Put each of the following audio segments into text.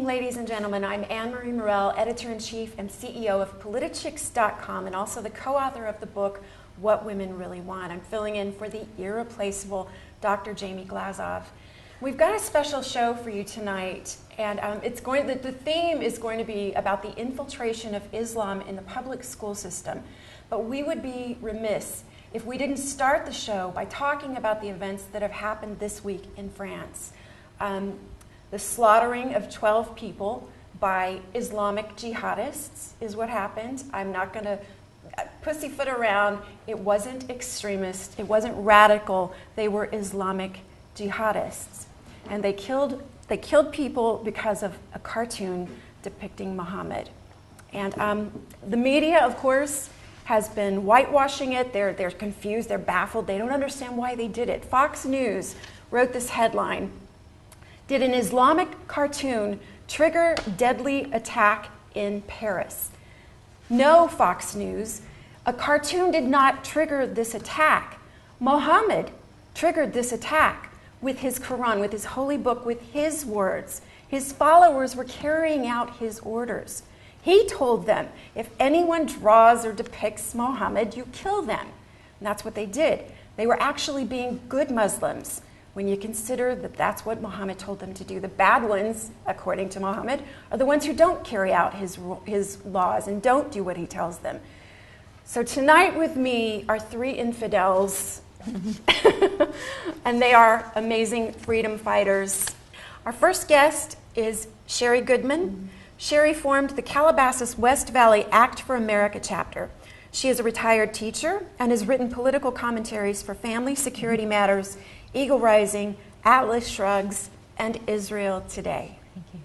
ladies and gentlemen. I'm Anne-Marie Morell, Editor-in-Chief and CEO of Politichicks.com and also the co-author of the book, What Women Really Want. I'm filling in for the irreplaceable Dr. Jaime Glazov. We've got a special show for you tonight, and the theme is going to be about the infiltration of Islam in the public school system. But we would be remiss if we didn't start the show by talking about the events that have happened this week in France. The slaughtering of 12 people by Islamic jihadists is what happened. I'm not going to pussyfoot around. It wasn't extremist. It wasn't radical. They were Islamic jihadists. And they killed people because of a cartoon depicting Muhammad. And the media, of course, has been whitewashing it. They're confused. They're baffled. They don't understand why they did it. Fox News wrote this headline: "Did an Islamic cartoon trigger deadly attack in Paris?" No, Fox News, a cartoon did not trigger this attack. Muhammad triggered this attack with his Quran, with his holy book, with his words. His followers were carrying out his orders. He told them, if anyone draws or depicts Muhammad, you kill them. And that's what they did. They were actually being good Muslims when you consider that that's what Muhammad told them to do. The bad ones, according to Muhammad, are the ones who don't carry out his laws and don't do what he tells them. So tonight with me are three infidels, and they are amazing freedom fighters. Our first guest is Cheri Goodman. Cheri formed the Calabasas-West Valley Act for America chapter. She is a retired teacher and has written political commentaries for Family Security Matters, Eagle Rising, Atlas Shrugs, and Israel Today. Thank you.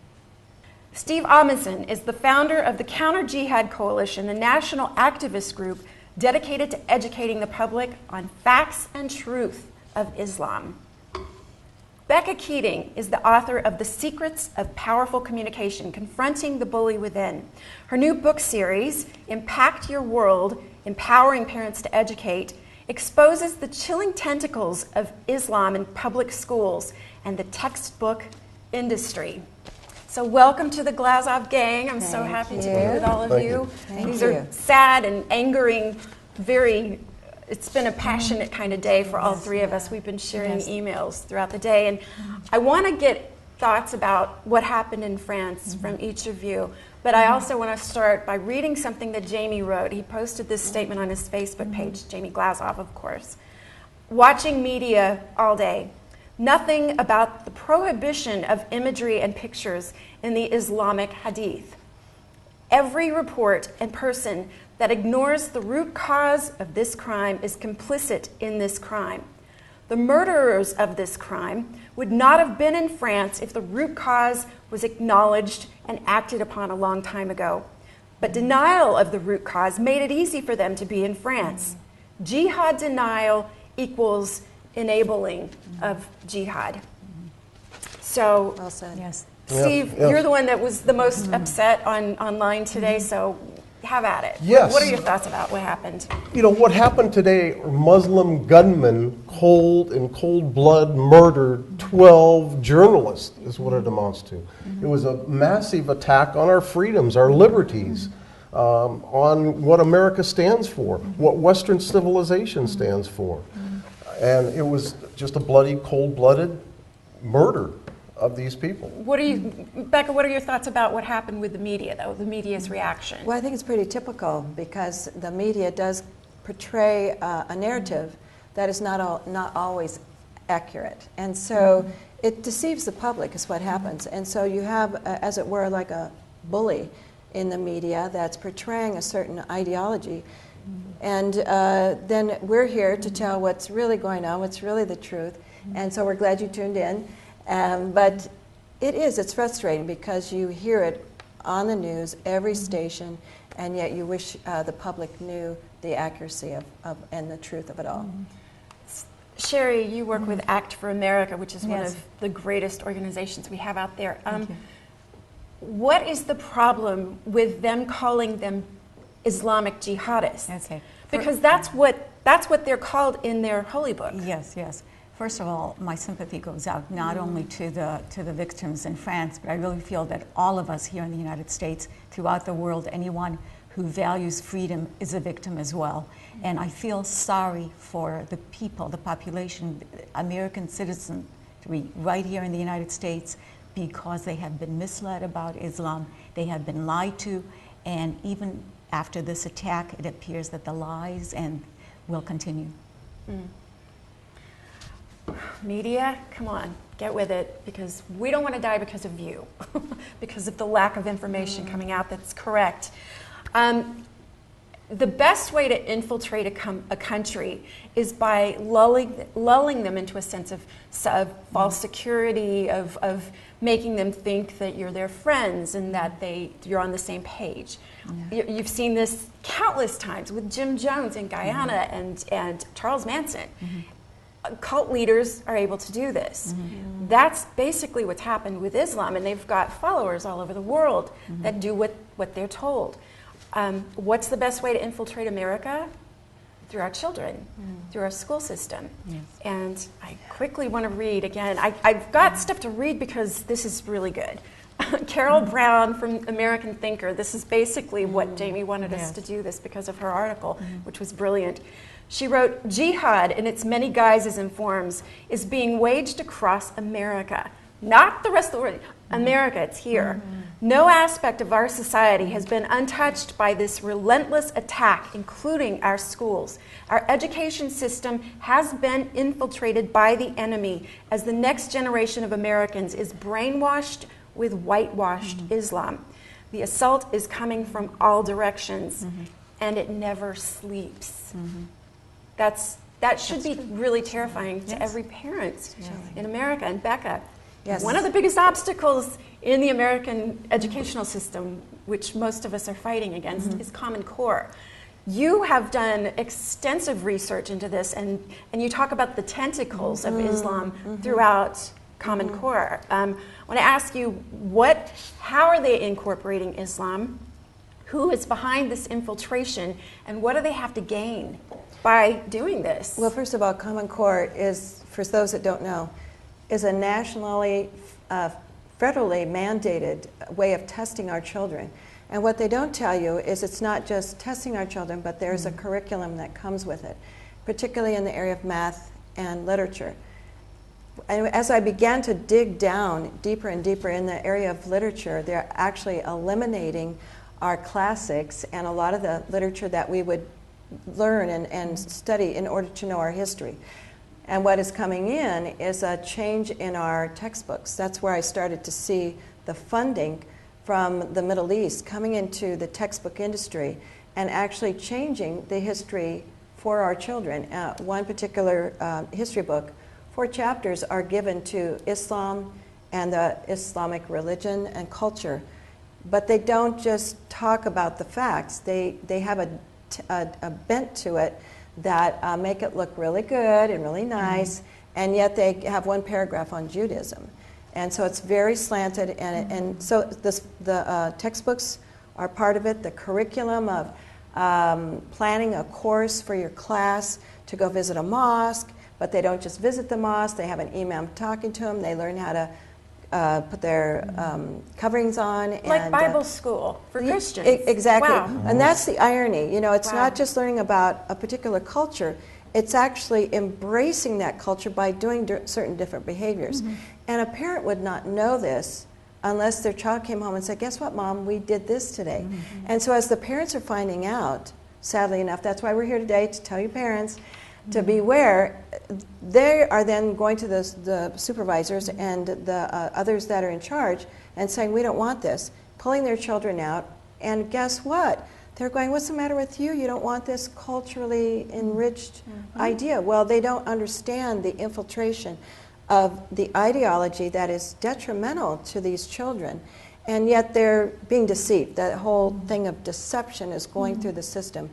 Steve Amundson is the founder of the Counter-Jihad Coalition, the national activist group dedicated to educating the public on facts and truth of Islam. Becca Keating is the author of The Secrets of Powerful Communication, Confronting the Bully Within. Her new book series, Impact Your World, Empowering Parents to Educate, exposes the chilling tentacles of Islam in public schools and the textbook industry. So welcome to the Glazov gang. I'm so happy to be with all of you. These are sad and angering, it's been a passionate kind of day for all three of us. We've been sharing emails throughout the day. And I want to get thoughts about what happened in France from each of you. But I also want to start by reading something that Jaime wrote. He posted this statement on his Facebook page, Jaime Glazov, of course. "Watching media all day. Nothing about the prohibition of imagery and pictures in the Islamic Hadith. Every report and person that ignores the root cause of this crime is complicit in this crime. The murderers of this crime would not have been in France if the root cause was acknowledged and acted upon a long time ago. But denial of the root cause made it easy for them to be in France. Jihad denial equals enabling of jihad." So, Well said. Yes. Steve, you're the one that was the most upset online today, so have at it. Yes. What are your thoughts about what happened? You know, what happened today, Muslim gunmen in cold blood murdered 12 journalists is what it amounts to. It was a massive attack on our freedoms, our liberties, on what America stands for, what Western civilization stands for. And it was just a bloody, cold-blooded murder of these people. Becca, what are your thoughts about what happened with the media, though, the media's reaction? Well, I think it's pretty typical because the media does portray a narrative that is not always accurate. And so it deceives the public is what happens. And so you have, as it were, like a bully in the media that's portraying a certain ideology. And then we're here to tell what's really going on, what's really the truth. And so we're glad you tuned in. But it's frustrating because you hear it on the news, every station, and yet you wish the public knew the accuracy of and the truth of it all. Cheri, you work with Act for America, which is one of the greatest organizations we have out there. What is the problem with them calling them Islamic jihadists? Okay. Because that's what they're called in their holy book. Yes, yes. First of all, my sympathy goes out not only to the victims in France, but I really feel that all of us here in the United States, throughout the world, anyone who values freedom is a victim as well. And I feel sorry for the people, the population, American citizens right here in the United States, because they have been misled about Islam, they have been lied to, and even after this attack, it appears that the lies and will continue. Media, come on, get with it, because we don't want to die because of you, because of the lack of information coming out that's correct. The best way to infiltrate a country is by lulling them into a sense of false security, of making them think that you're their friends and that you're on the same page. You've seen this countless times with Jim Jones in Guyana and Charles Manson. Cult leaders are able to do this. That's basically what's happened with Islam, and they've got followers all over the world that do what they're told. What's the best way to infiltrate America? Through our children, through our school system. Yes. And I quickly want to read again. I've got stuff to read because this is really good. Carol Brown from American Thinker, this is basically what Jamie wanted us to do this because of her article, which was brilliant. She wrote, "Jihad in its many guises and forms is being waged across America. Not the rest of the world. America, it's here. No aspect of our society has been untouched by this relentless attack, including our schools. Our education system has been infiltrated by the enemy as the next generation of Americans is brainwashed with whitewashed Islam. The assault is coming from all directions, and it never sleeps." That should be really terrifying to every parent in America. And Becca, one of the biggest obstacles in the American educational system, which most of us are fighting against, is Common Core. You have done extensive research into this, and you talk about the tentacles of Islam throughout Common Core. I want to ask you, how are they incorporating Islam? Who is behind this infiltration, and what do they have to gain by doing this? Well, first of all, Common Core is, for those that don't know, is a nationally, federally mandated way of testing our children. And what they don't tell you is it's not just testing our children, but there's a curriculum that comes with it, particularly in the area of math and literature. And as I began to dig down deeper and deeper in the area of literature, they're actually eliminating our classics and a lot of the literature that we would learn and study in order to know our history. And what is coming in is a change in our textbooks. That's where I started to see the funding from the Middle East coming into the textbook industry and actually changing the history for our children. One particular history book, 4 chapters are given to Islam and the Islamic religion and culture. But they don't just talk about the facts. They have a bent to it that make it look really good and really nice, and yet they have 1 paragraph on Judaism. And so it's very slanted, and so the textbooks are part of it, the curriculum of planning a course for your class to go visit a mosque, but they don't just visit the mosque, they have an imam talking to them, they learn how to put their coverings on. Like Bible school for Christians. Exactly. Wow. And that's the irony. You know, it's not just learning about a particular culture, it's actually embracing that culture by doing certain different behaviors. And a parent would not know this unless their child came home and said, "Guess what, Mom, we did this today." And so as the parents are finding out, sadly enough, that's why we're here today, to tell you parents to beware. They are then going to the supervisors and the others that are in charge and saying, "We don't want this," pulling their children out. And guess what? They're going, "What's the matter with you? You don't want this culturally enriched idea." Well, they don't understand the infiltration of the ideology that is detrimental to these children. And yet they're being deceived. That whole thing of deception is going through the system.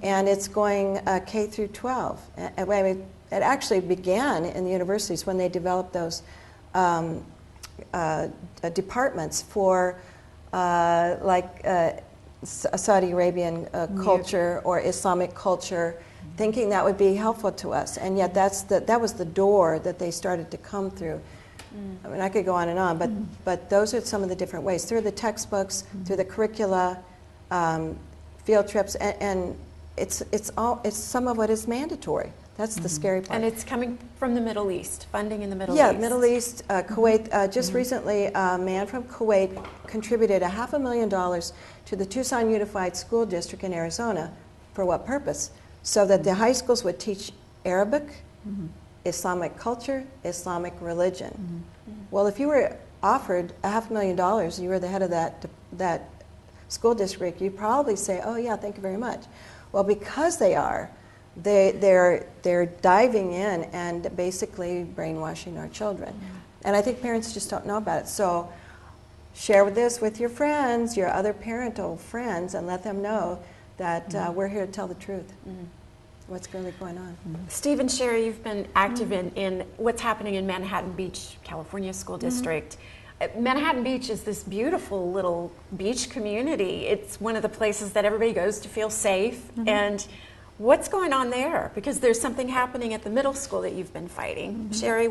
And it's going K through 12. It actually began in the universities when they developed those departments for Saudi Arabian culture or Islamic culture thinking that would be helpful to us. And yet that was the door that they started to come through. I mean, I could go on and on, but those are some of the different ways. Through the textbooks, through the curricula, field trips, and it's some of what is mandatory. That's the scary part. And it's coming from the Middle East, funding in the Middle East. Yeah, Middle East, Kuwait. Just recently, a man from Kuwait contributed $500,000 to the Tucson Unified School District in Arizona. For what purpose? So that the high schools would teach Arabic, Islamic culture, Islamic religion. Well, if you were offered $500,000, you were the head of that school district, you'd probably say, "Oh yeah, thank you very much." Well, because they're diving in and basically brainwashing our children. And I think parents just don't know about it. So share this with your friends, your other parental friends, and let them know that we're here to tell the truth. What's really going on. Steve and Sheri, you've been active in what's happening in Manhattan Beach, California School District. Manhattan Beach is this beautiful little beach community. It's one of the places that everybody goes to feel safe. And what's going on there? Because there's something happening at the middle school that you've been fighting. Sheri,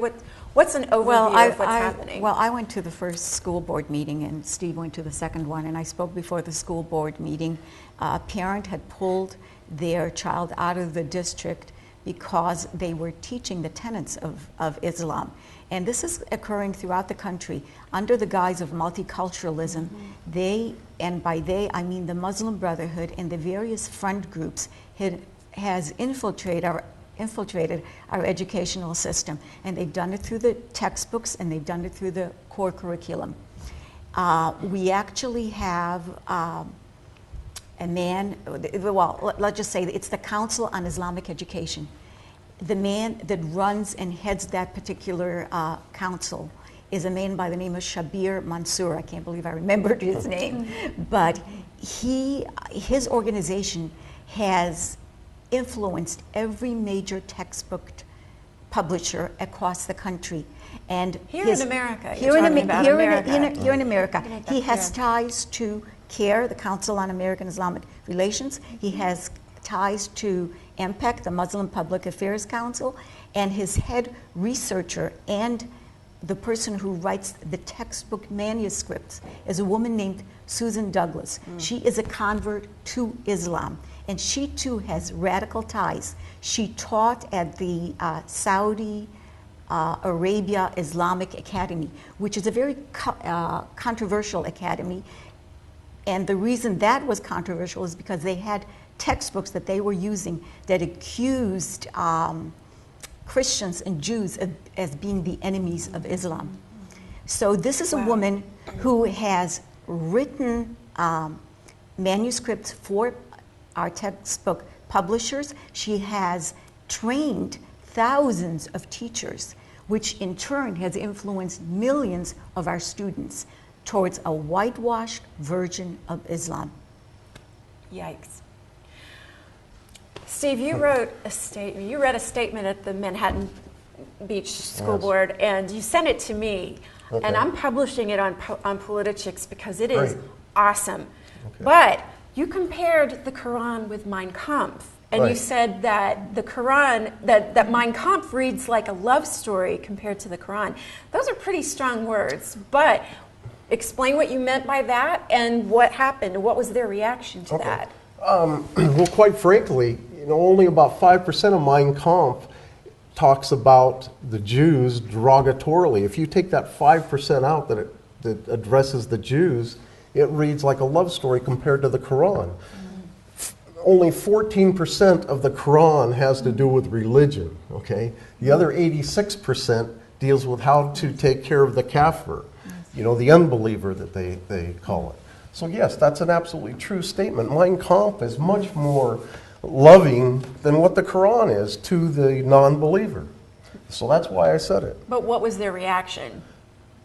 what's an overview of what's happening? Well, I went to the first school board meeting, and Steve went to the second one, and I spoke before the school board meeting. A parent had pulled their child out of the district because they were teaching the tenets of Islam. And this is occurring throughout the country under the guise of multiculturalism. They, and by they I mean the Muslim Brotherhood and the various front groups, has infiltrated our educational system. And they've done it through the textbooks, and they've done it through the core curriculum. We actually have a man, well, let's just say it's the Council on Islamic Education. The man that runs and heads that particular council is a man by the name of Shabir Mansour. I can't believe I remembered his name. But his organization has influenced every major textbook publisher across the country. And here in America, here in America, he has ties to CARE, the Council on American Islamic Relations. He has ties to MPEC, the Muslim Public Affairs Council, and his head researcher and the person who writes the textbook manuscripts is a woman named Susan Douglas. She is a convert to Islam, and she too has radical ties. She taught at the Saudi Arabia Islamic Academy, which is a very controversial academy. And the reason that was controversial is because they had textbooks that they were using that accused Christians and Jews as being the enemies of Islam. So this is a woman who has written manuscripts for our textbook publishers. She has trained thousands of teachers, which in turn has influenced millions of our students towards a whitewashed version of Islam. Yikes. Steve, you wrote a statement. You read a statement at the Manhattan Beach School Board, and you sent it to me. Okay. And I'm publishing it on Politics because it is Great. awesome. Okay. But you compared the Quran with Mein Kampf, and you Right. said that the Quran, that Mein Kampf reads like a love story compared to the Quran. Those are pretty strong words, but explain what you meant by that and what happened. What was their reaction to that? Well, quite frankly, only about 5% of Mein Kampf talks about the Jews derogatorily. If you take that 5% out that addresses the Jews, it reads like a love story compared to the Quran. Only 14% of the Quran has to do with religion, okay? The other 86% deals with how to take care of the kafir, the unbeliever that they call it. So yes, that's an absolutely true statement. Mein Kampf is much more loving than what the Quran is to the non-believer. So that's why I said it. But what was their reaction?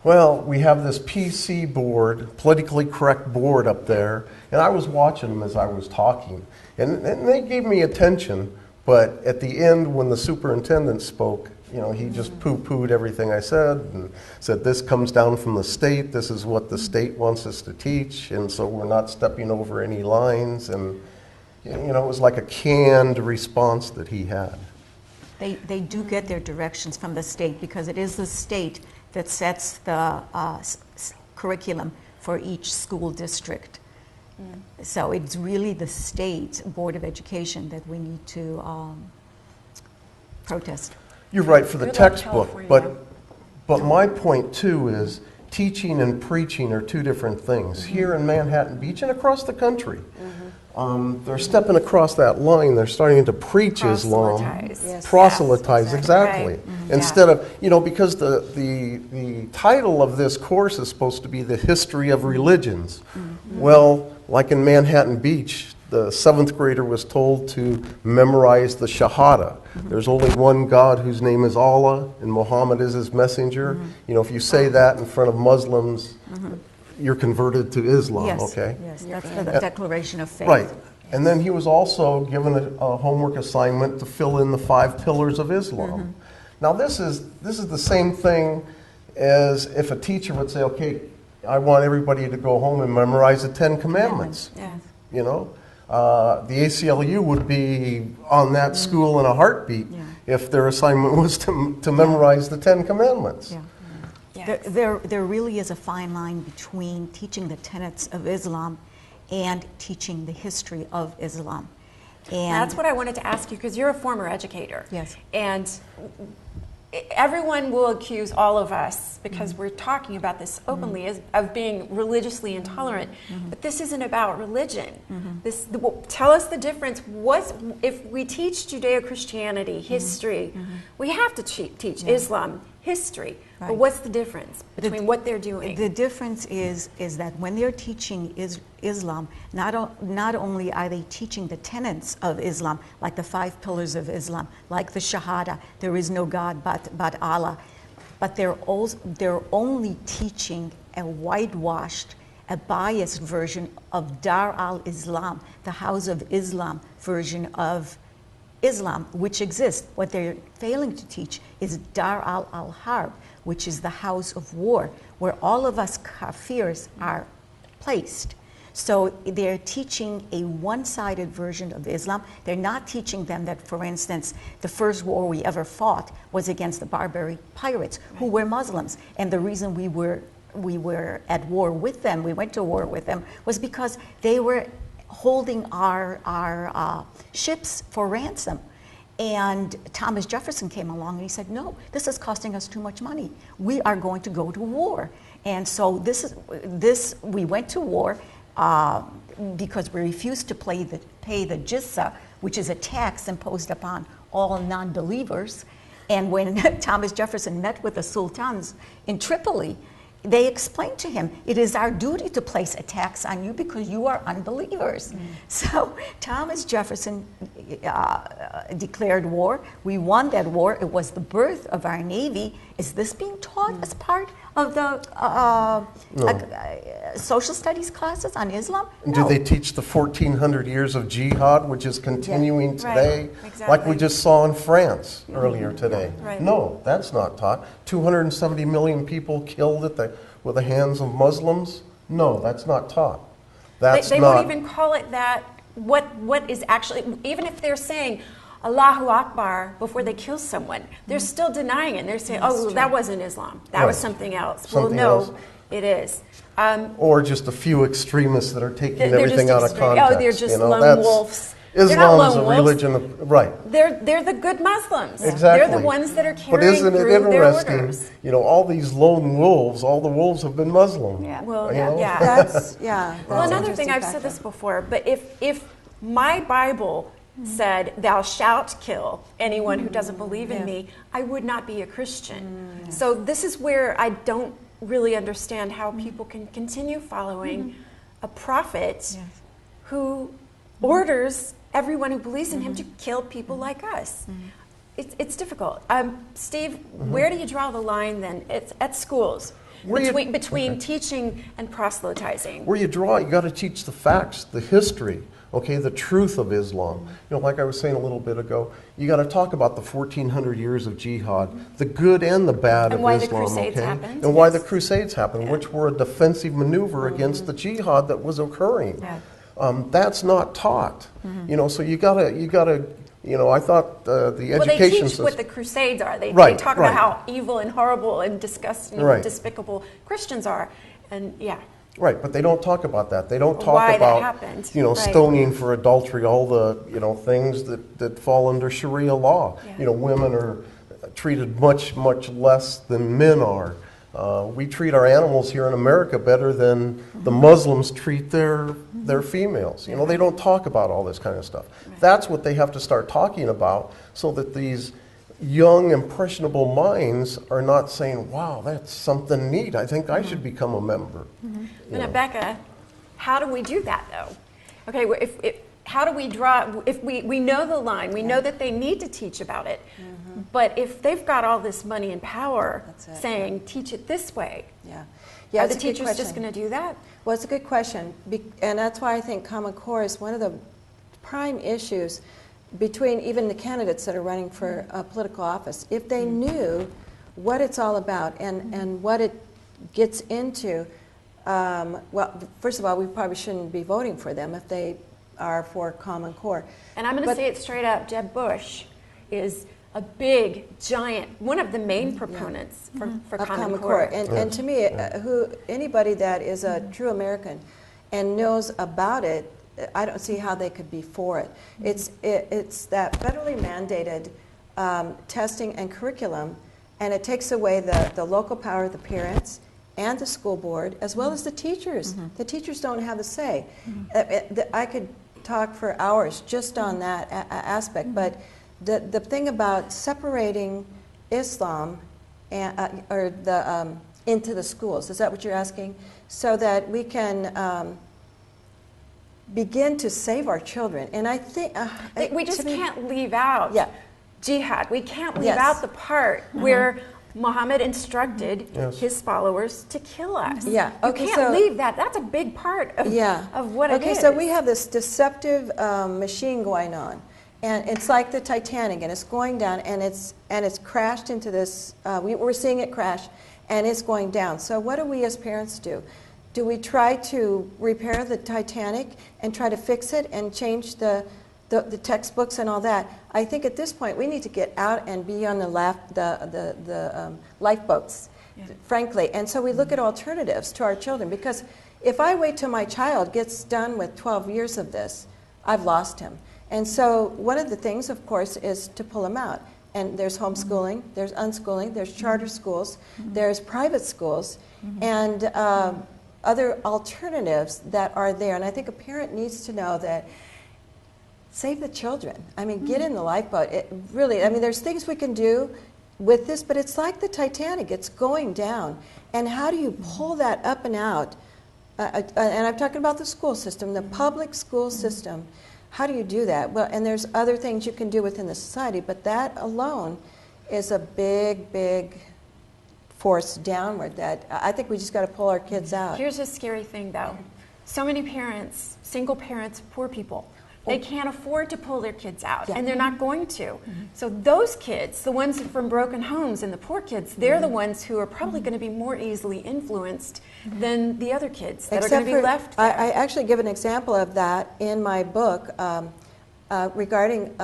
Well, we have this PC board, politically correct board up there, and I was watching them as I was talking. And they gave me attention, but at the end when the superintendent spoke, he just poo-pooed everything I said and said this comes down from the state, this is what the state wants us to teach, and so we're not stepping over any lines. And it was like a canned response that he had. They do get their directions from the state because it is the state that sets the curriculum for each school district. So it's really the state Board of Education that we need to protest. You're right for the Good luck, textbook, California. but my point too is teaching and preaching are two different things. Here in Manhattan Beach and across the country, they're stepping across that line. They're starting to preach Islam, Proselytize. Yes. proselytize, Yes, exactly. right. Instead of, because the title of this course is supposed to be the history of religions. Well, like in Manhattan Beach, the 7th grader was told to memorize the Shahada. There's only one God whose name is Allah, and Muhammad is his messenger. If you say that in front of Muslims, you're converted to Islam, Yes, okay? yes, that's the Declaration of Faith. Right. And then he was also given a homework assignment to fill in the 5 pillars of Islam. Now this is the same thing as if a teacher would say, okay, I want everybody to go home and memorize the 10 Commandments. Yeah. The ACLU would be on that school in a heartbeat if their assignment was to memorize the 10 Commandments. Yeah. Yes. There really is a fine line between teaching the tenets of Islam and teaching the history of Islam. And That's what I wanted to ask you, because you're a former educator. Yes. And everyone will accuse all of us, because we're talking about this openly, of being religiously intolerant. But this isn't about religion. Tell us the difference. If we teach Judeo-Christianity, history, we have to teach Islam, history. But Right. what's the difference between what they're doing? The difference is that when they're teaching Islam, not only are they teaching the tenets of Islam, like the 5 pillars of Islam, like the Shahada, there is no God but Allah, but they're only teaching a whitewashed, a biased version of Dar al-Islam, the House of Islam version of Islam, which exists. What they're failing to teach is Dar al-Harb, which is the house of war, where all of us kafirs are placed. So they're teaching a one-sided version of Islam. They're not teaching them that, for instance, the first war we ever fought was against the Barbary pirates, who were Muslims. And the reason we were at war with them, we went to war with them, was because they were holding our ships for ransom. And Thomas Jefferson came along and he said, no, this is costing us too much money. We are going to go to war. And so we went to war because we refused to pay the jizya, which is a tax imposed upon all non-believers. And when Thomas Jefferson met with the sultans in Tripoli, they explained to him, it is our duty to place a tax on you because you are unbelievers. So Thomas Jefferson declared war. We won that war. It was the birth of our Navy. Is this being taught as part of the social studies classes on Islam? And No. do they teach the 1400 years of Jihad, which is continuing today, Right, like we exactly. just saw in France earlier today? Right. No, that's not taught. 270 million people killed with the hands of Muslims? No, that's not taught. That's They not. won't even call it that. What is actually, even if they're saying Allahu Akbar before they kill someone, they're still denying it. They're saying, oh, that wasn't Islam. That was Right. something else. Something well, no, else. it is. Or just a few extremists that are taking They're everything just out of extreme. context. Oh, they're just lone that's- wolves. They're not Islam lone is a wolves. religion of, right. They're the good Muslims. Exactly. They're the ones that are But carrying isn't it through their interesting? orders. All these lone wolves, all the wolves have been Muslim. Yeah. Well, You know? yeah. That's Well, that's another thing, interesting I've fact said this though. before, but if my Bible said, thou shalt kill anyone who doesn't believe in me, I would not be a Christian. So this is where I don't really understand how people can continue following a prophet who orders everyone who believes in him to kill people like us. It's difficult. Steve, where do you draw the line then? It's at schools. Between teaching and proselytizing. Where you draw, you got to teach the facts, the history, okay, the truth of Islam. Like I was saying a little bit ago, you got to talk about the 1400 years of jihad, the good and the bad And of why the Islam, Crusades okay, happened. and why Yes. the Crusades happened, which were a defensive maneuver against the jihad that was occurring. Yeah. That's not taught. So you gotta. I thought the education Well, they teach system. what the Crusades are. They Right, talk right. about how evil and horrible and disgusting Right. and despicable Christians are. And yeah. Right, but they don't talk about that. They don't talk Why that about happened. Right. stoning for adultery, all the things that fall under Sharia law. Yeah. Women are treated much less than men are. We treat our animals here in America better than the Muslims treat their females. They don't talk about all this kind of stuff. Right. That's what they have to start talking about, so that these young, impressionable minds are not saying, wow, that's something neat. I think I should become a member. Now, Becca, how do we do that, though? Okay, how do we draw, if we know the line, we know that they need to teach about it, but if they've got all this money and power saying, teach it this way, are the teachers just going to do that? Well, it's a good question, and that's why I think Common Core is one of the prime issues between even the candidates that are running for political office. If they knew what it's all about and what it gets into, well, first of all, we probably shouldn't be voting for them if they are for Common Core. And I'm going to say it straight up, Jeb Bush is a big, giant, one of the main proponents for Common Core. And to me, anybody that is a true American and knows about it, I don't see how they could be for it. It's that federally mandated testing and curriculum, and it takes away the local power of the parents and the school board, as well as the teachers. The teachers don't have a say. I could talk for hours just on that aspect, but the thing about separating Islam into the schools, is that what you're asking? So that we can begin to save our children. And I think we just can't leave out jihad. We can't leave out the part where Muhammad instructed his followers to kill us. Yeah. You can't leave that. That's a big part of what it is. Okay, so we have this deceptive machine going on. And it's like the Titanic, and it's going down, and it's crashed into this. We're seeing it crash, and it's going down. So what do we as parents do? Do we try to repair the Titanic and try to fix it and change the textbooks and all that? I think at this point we need to get out and be on the lifeboats, frankly. And so we look at alternatives to our children, because if I wait till my child gets done with 12 years of this, I've lost him. And so one of the things, of course, is to pull him out. And there's homeschooling, there's unschooling, there's charter schools, there's private schools, and other alternatives that are there. And I think a parent needs to know that save the children. I mean, get in the lifeboat. There's things we can do with this, but it's like the Titanic. It's going down. And how do you pull that up and out? And I'm talking about the school system, the public school system. How do you do that? Well, and there's other things you can do within the society, but that alone is a big, big force downward that I think we just got to pull our kids out. Here's a scary thing, though. So many parents, single parents, poor people, they can't afford to pull their kids out, and they're not going to. So those kids, the ones from broken homes and the poor kids, they're the ones who are probably going to be more easily influenced than the other kids that are going to be left there. I actually give an example of that in my book regarding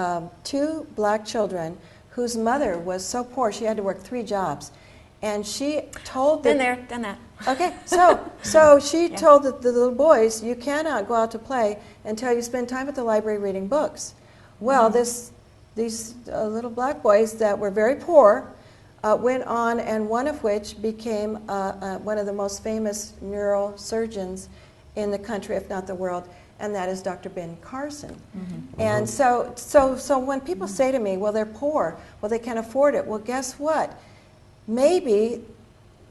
2 black children whose mother was so poor she had to work 3 jobs. And she told Been there, done that. Okay, so she told the little boys, you cannot go out to play until you spend time at the library reading books. Well, these little black boys that were very poor went on, and one of which became one of the most famous neurosurgeons in the country, if not the world, and that is Dr. Ben Carson. And so when people say to me, well, they're poor, well, they can't afford it, well, guess what? Maybe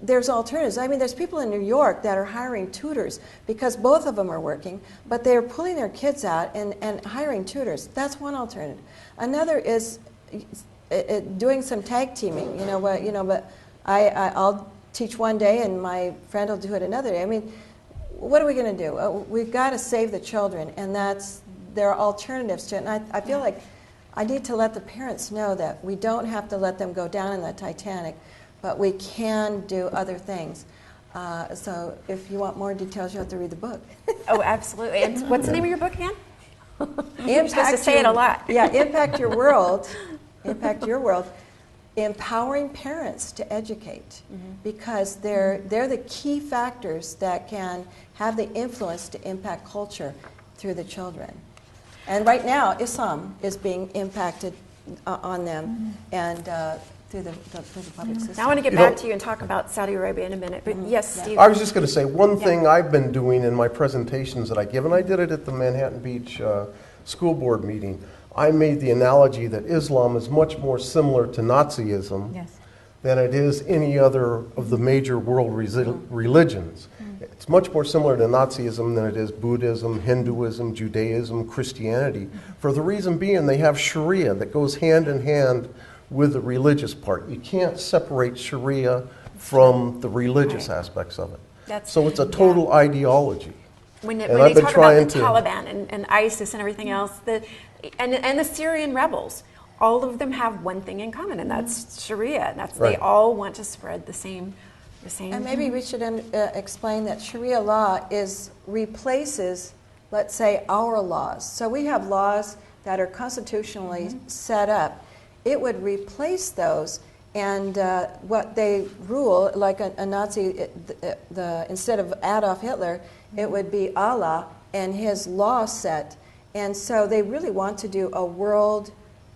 there's alternatives. I mean, there's people in New York that are hiring tutors because both of them are working, but they're pulling their kids out and hiring tutors. That's one alternative. Another is doing some tag teaming. But I'll teach one day and my friend will do it another day. I mean, what are we going to do? We've got to save the children, and there are alternatives to it. And I feel like I need to let the parents know that we don't have to let them go down in the Titanic, but we can do other things. So if you want more details, you have to read the book. Oh, absolutely. And what's the name of your book again? You're supposed to Impact say it a lot. Yeah, Impact Your World. Impact Your World. Empowering parents to educate, because they're the key factors that can have the influence to impact culture through the children. And right now, Islam is being impacted on them and through the public system. Now I want to get back to you and talk about Saudi Arabia in a minute. But yes, Steve. I was just going to say one thing I've been doing in my presentations that I give, and I did it at the Manhattan Beach School Board meeting. I made the analogy that Islam is much more similar to Nazism than it is any other of the major world religions. It's much more similar to Nazism than it is Buddhism, Hinduism, Judaism, Christianity, for the reason being they have Sharia that goes hand in hand with the religious part. You can't separate Sharia from the religious aspects of it. So it's a total ideology. When they talk about the Taliban and ISIS and everything else, and the Syrian rebels, all of them have one thing in common, and that's Sharia. And that's they all want to spread the same. And maybe we should explain that Sharia law replaces, let's say, our laws. So we have laws that are constitutionally set up. It would replace those, and what they rule, like a Nazi, instead of Adolf Hitler, it would be Allah and his law set. And so they really want to do a world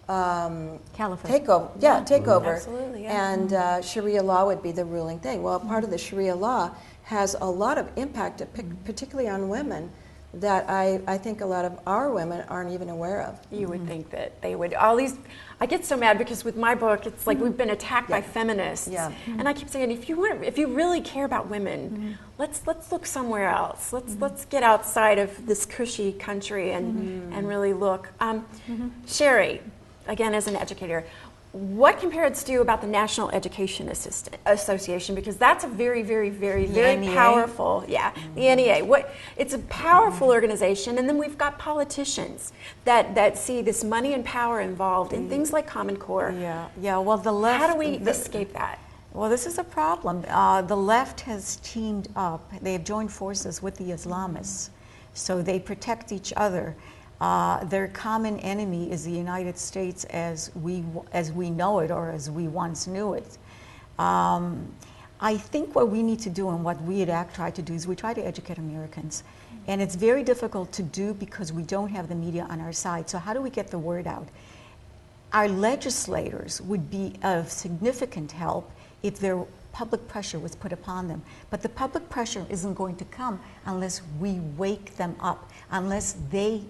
caliphate takeover. Takeover. Absolutely, And Sharia law would be the ruling thing. Well, part of the Sharia law has a lot of impact, particularly on women, that I think a lot of our women aren't even aware of. You would think that they would. I get so mad because with my book, it's like we've been attacked by feminists, and I keep saying, if you really care about women, let's look somewhere else. Let's get outside of this cushy country and really look. Shari, again as an educator, what can parents do about the National Education Association? Because that's a very, very, very, very powerful, the NEA. It's a powerful organization, and then we've got politicians that see this money and power involved in things like Common Core. Well, the left. How do we escape that? Well, this is a problem. The left has teamed up. They have joined forces with the Islamists, so they protect each other. Their common enemy is the United States as we know it, or as we once knew it. I think what we need to do, and what we at ACT try to do, is we try to educate Americans. And it's very difficult to do because we don't have the media on our side. So how do we get the word out? Our legislators would be of significant help if their public pressure was put upon them. But the public pressure isn't going to come unless we wake them up, unless they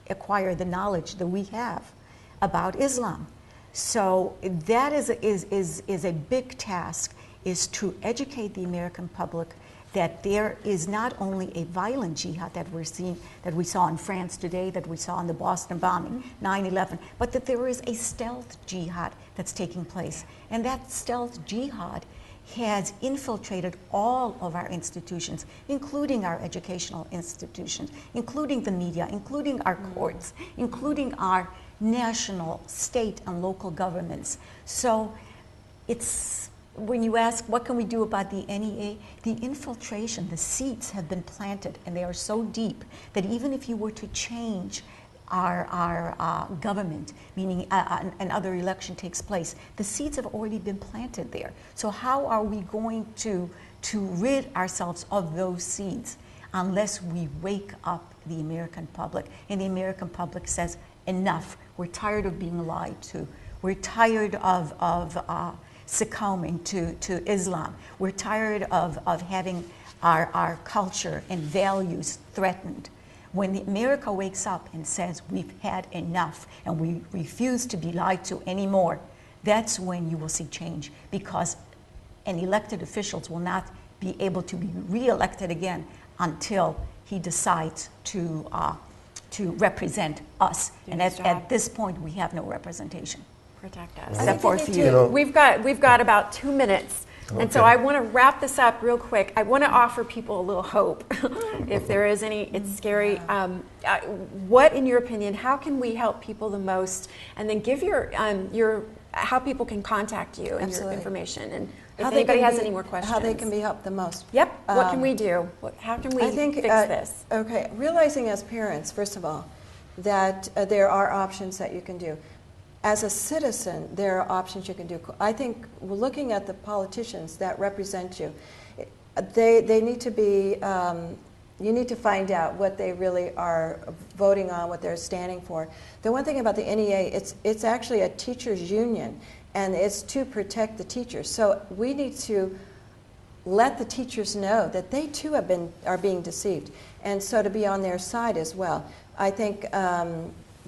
acquire the knowledge that we have about Islam. So that is a big task, is to educate the American public that there is not only a violent jihad that we're seeing, that we saw in France today, that we saw in the Boston bombing, 9/11, but that there is a stealth jihad that's taking place. And that stealth jihad has infiltrated all of our institutions, including our educational institutions, including the media, including our courts, including our national, state, and local governments. So it's, when you ask what can we do about the NEA, the infiltration, the seeds have been planted, and they are so deep that even if you were to change our government, meaning another election takes place, the seeds have already been planted there. So how are we going to rid ourselves of those seeds unless we wake up the American public? And the American public says, enough. We're tired of being lied to. We're tired of succumbing to Islam. We're tired of having our culture and values threatened. When America wakes up and says we've had enough and we refuse to be lied to anymore, that's when you will see change, because an elected officials will not be able to be re-elected again until he decides to represent us. And at this point, we have no representation. Protect us. Except for a few. We've got about 2 minutes. And so I want to wrap this up real quick. I want to offer people a little hope, if there is any. It's scary. What, in your opinion, how can we help people the most? And then give your how people can contact you and your information. And if anybody has any more questions. How they can be helped the most. Yep. What can we do? How can we fix this? Okay, realizing as parents, first of all, that there are options that you can do. As a citizen, there are options you can do. I think looking at the politicians that represent you, they need to be, you need to find out what they really are voting on, what they're standing for. The one thing about the NEA, it's actually a teachers' union, and it's to protect the teachers. So we need to let the teachers know that they too are being deceived, and so to be on their side as well. I think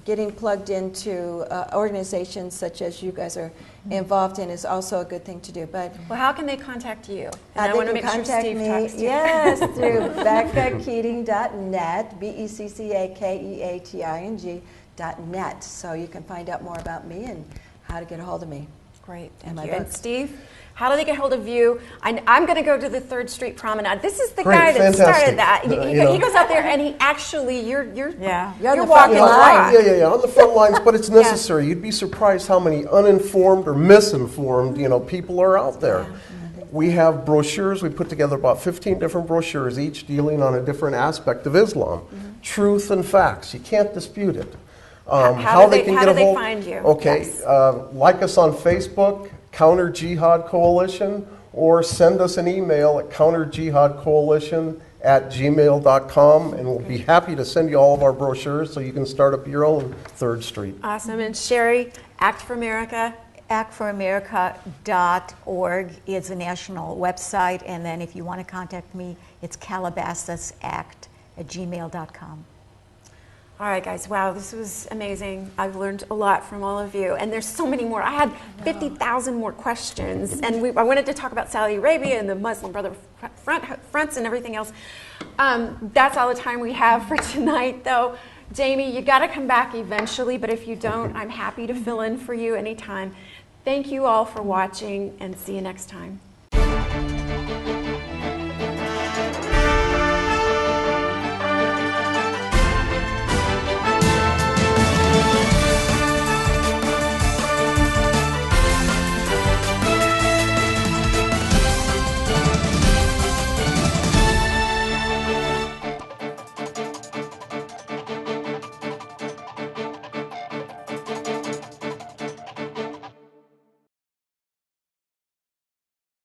getting plugged into organizations such as you guys are involved in is also a good thing to do. But well, how can they contact you? And I want to make sure Steve talks to you. Yes, through beccakeating.net, BECCAKEATING.net. So you can find out more about me and how to get a hold of me. Great, And thank my you. And book. Steve, how do they get hold of you? I'm going to go to the 3rd Street Promenade. This is the Great, guy that fantastic. started that. You know. He goes out there and he actually, you're You're on you're the walking front the line. walk. Yeah, on the front lines, but it's necessary. You'd be surprised how many uninformed or misinformed, people are out there. We have brochures. We put together about 15 different brochures, each dealing on a different aspect of Islam. Truth and facts. You can't dispute it. How do they find you? Okay, Yes. like us on Facebook, Counter Jihad Coalition, or send us an email at counterjihadcoalition@gmail.com, and we'll be happy to send you all of our brochures so you can start up your own 3rd Street. Awesome. And Shari, Act for America. actforamerica.org is a national website, and then if you want to contact me, it's calabasasact@gmail.com. All right, guys. Wow, this was amazing. I've learned a lot from all of you, and there's so many more. I had 50,000 more questions, and I wanted to talk about Saudi Arabia and the Muslim Brotherhood fronts and everything else. That's all the time we have for tonight, though. Jamie, you got to come back eventually, but if you don't, I'm happy to fill in for you anytime. Thank you all for watching, and see you next time.